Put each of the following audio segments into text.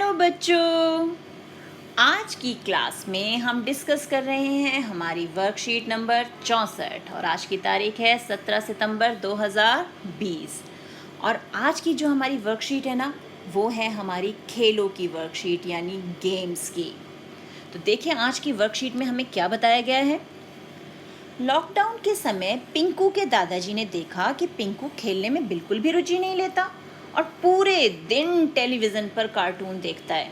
Hello बच्चों, आज की क्लास में हम डिस्कस कर रहे हैं हमारी वर्कशीट नंबर 64 और आज की तारीख है 17 सितंबर 2020। और आज की जो हमारी वर्कशीट है ना, वो है हमारी खेलों की वर्कशीट यानी गेम्स की। तो देखिए आज की वर्कशीट में हमें क्या बताया गया है। लॉकडाउन के समय पिंकू के दादाजी ने देखा कि पिंकू खेलने में बिल्कुल भी रुचि नहीं लेता और पूरे दिन टेलीविज़न पर कार्टून देखता है।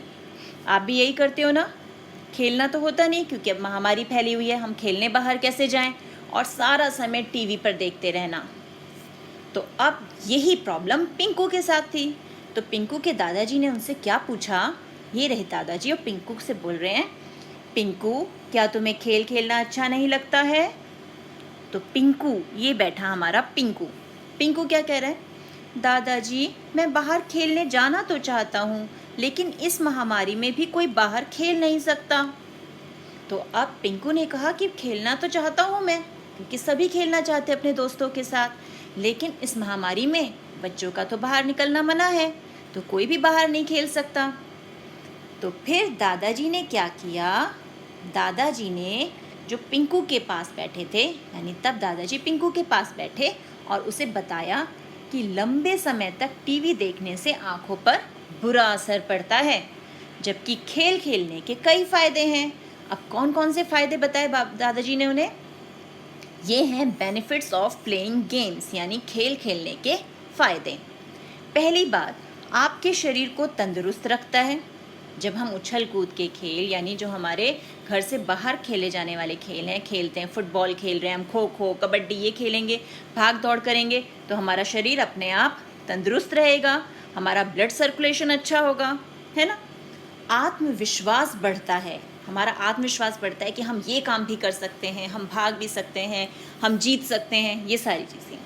आप भी यही करते हो ना? खेलना तो होता नहीं क्योंकि अब महामारी फैली हुई है, हम खेलने बाहर कैसे जाएं और सारा समय टीवी पर देखते रहना। तो अब यही प्रॉब्लम पिंकू के साथ थी। तो पिंकू के दादाजी ने उनसे क्या पूछा, ये रहे दादाजी और पिंकू से बोल रहे हैं, पिंकू क्या तुम्हें खेल खेलना अच्छा नहीं लगता है? तो पिंकू, ये बैठा हमारा पिंकू, पिंकू क्या कह रहा है, दादाजी मैं बाहर खेलने जाना तो चाहता हूँ लेकिन इस महामारी में भी कोई बाहर खेल नहीं सकता। तो अब पिंकू ने कहा कि खेलना तो चाहता हूँ मैं, क्योंकि सभी खेलना चाहते अपने दोस्तों के साथ, लेकिन इस महामारी में बच्चों का तो बाहर निकलना मना है, तो कोई भी बाहर नहीं खेल सकता। तो फिर दादाजी ने क्या किया, दादाजी ने जो पिंकू के पास बैठे थे, यानी तब दादाजी पिंकू के पास बैठे और उसे बताया कि लंबे समय तक टीवी देखने से आंखों पर बुरा असर पड़ता है, जबकि खेल खेलने के कई फ़ायदे हैं। अब कौन कौन से फ़ायदे बताए दादाजी ने उन्हें? ये हैं बेनिफिट्स ऑफ प्लेइंग गेम्स, यानी खेल खेलने के फ़ायदे। पहली बात, आपके शरीर को तंदुरुस्त रखता है। जब हम उछल कूद के खेल, यानी जो हमारे घर से बाहर खेले जाने वाले खेल हैं, खेलते हैं, फुटबॉल खेल रहे हैं हम, खो खो कबड्डी ये खेलेंगे, भाग दौड़ करेंगे, तो हमारा शरीर अपने आप तंदुरुस्त रहेगा, हमारा ब्लड सर्कुलेशन अच्छा होगा, है ना। आत्मविश्वास बढ़ता है, हमारा आत्मविश्वास बढ़ता है कि हम ये काम भी कर सकते हैं, हम भाग भी सकते हैं, हम जीत सकते हैं, ये सारी चीज़ें।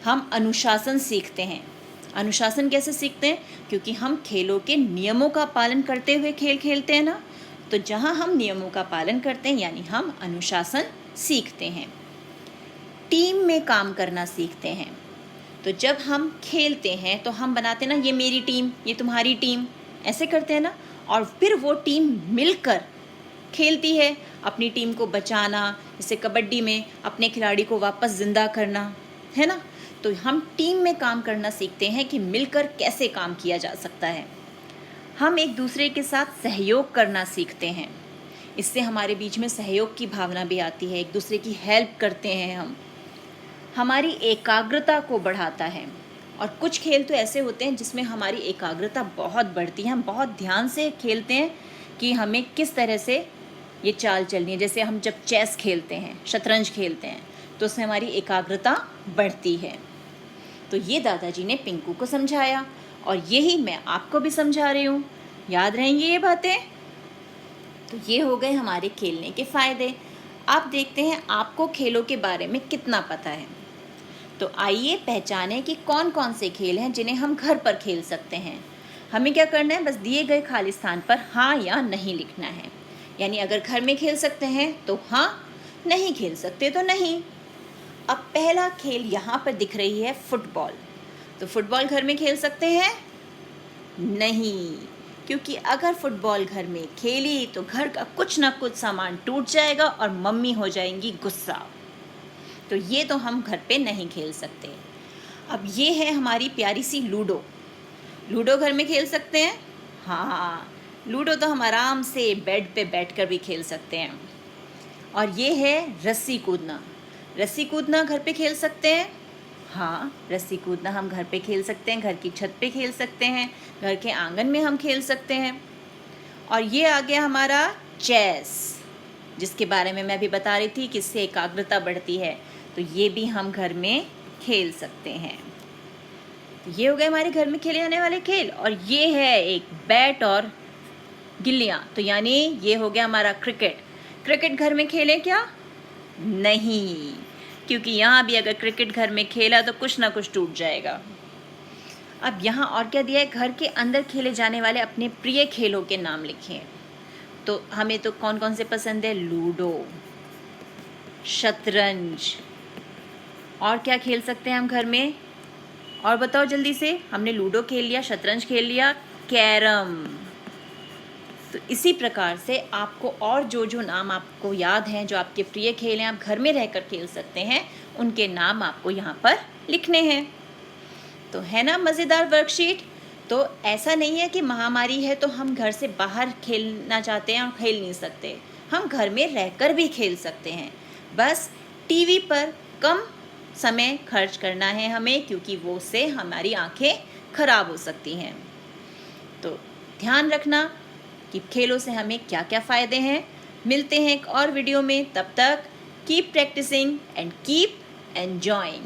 हम अनुशासन सीखते हैं। अनुशासन कैसे सीखते हैं? क्योंकि हम खेलों के नियमों का पालन करते हुए खेल खेलते हैं ना, तो जहाँ हम नियमों का पालन करते हैं यानी हम अनुशासन सीखते हैं। टीम में काम करना सीखते हैं। तो जब हम खेलते हैं तो हम बनाते हैं ना, ये मेरी टीम, ये तुम्हारी टीम, ऐसे करते हैं ना, और फिर वो टीम मिलकर खेलती है, अपनी टीम को बचाना, जैसे कबड्डी में अपने खिलाड़ी को वापस जिंदा करना, है ना। तो हम टीम में काम करना सीखते हैं कि मिलकर कैसे काम किया जा सकता है। हम एक दूसरे के साथ सहयोग करना सीखते हैं, इससे हमारे बीच में सहयोग की भावना भी आती है, एक दूसरे की हेल्प करते हैं हम। हमारी एकाग्रता को बढ़ाता है, और कुछ खेल तो ऐसे होते हैं जिसमें हमारी एकाग्रता बहुत बढ़ती है, हम बहुत ध्यान से खेलते हैं कि हमें किस तरह से ये चाल चलनी है। जैसे हम जब चेस खेलते हैं, शतरंज खेलते हैं, तो उससे हमारी एकाग्रता बढ़ती है। तो ये दादाजी ने पिंकू को समझाया और यही मैं आपको भी समझा रही हूँ, याद रहेंगी ये बातें। तो ये हो गए हमारे खेलने के फ़ायदे। आप देखते हैं आपको खेलों के बारे में कितना पता है। तो आइए पहचानें कि कौन कौन से खेल हैं जिन्हें हम घर पर खेल सकते हैं। हमें क्या करना है, बस दिए गए खाली स्थान पर हाँ या नहीं लिखना है। यानी अगर घर में खेल सकते हैं तो हाँ, नहीं खेल सकते तो नहीं। अब पहला खेल यहाँ पर दिख रही है फुटबॉल। तो फुटबॉल घर में खेल सकते हैं? नहीं, क्योंकि अगर फुटबॉल घर में खेली तो घर का कुछ ना कुछ सामान टूट जाएगा और मम्मी हो जाएंगी गुस्सा। तो ये तो हम घर पे नहीं खेल सकते। अब ये है हमारी प्यारी सी लूडो। लूडो घर में खेल सकते हैं? हाँ, लूडो तो हम आराम से बेड पे बैठकर भी खेल सकते हैं। और ये है रस्सी कूदना। रस्सी कूदना घर पे खेल सकते हैं? हाँ, रस्सी कूदना हम घर पे खेल सकते हैं, घर की छत पे खेल सकते हैं, घर के आंगन में हम खेल सकते हैं। और ये आ गया हमारा चेस, जिसके बारे में मैं अभी बता रही थी कि इससे एकाग्रता बढ़ती है, तो ये भी हम घर में खेल सकते हैं। तो ये हो गए हमारे घर में खेले जाने वाले खेल। और ये है एक बैट और गिल्लियाँ, तो यानी ये हो गया हमारा क्रिकेट। क्रिकेट घर में खेलें क्या? नहीं, क्योंकि यहाँ भी अगर क्रिकेट घर में खेला तो कुछ ना कुछ टूट जाएगा। अब यहाँ और क्या दिया है, घर के अंदर खेले जाने वाले अपने प्रिय खेलों के नाम लिखें। तो हमें तो कौन कौन से पसंद है? लूडो, शतरंज, और क्या खेल सकते हैं हम घर में? और बताओ जल्दी से। हमने लूडो खेल लिया, शतरंज खेल लिया, कैरम, तो इसी प्रकार से आपको और जो नाम आपको याद हैं, जो आपके प्रिय खेल हैं, आप घर में रहकर खेल सकते हैं, उनके नाम आपको यहाँ पर लिखने हैं। तो है ना मज़ेदार वर्कशीट। तो ऐसा नहीं है कि महामारी है तो हम घर से बाहर खेलना चाहते हैं और खेल नहीं सकते, हम घर में रहकर भी खेल सकते हैं। बस टीवी पर कम समय खर्च करना है हमें, क्योंकि वो से हमारी आंखें खराब हो सकती हैं। तो ध्यान रखना कि खेलों से हमें क्या क्या फ़ायदे हैं। मिलते हैं एक और वीडियो में, तब तक keep practising and keep enjoying.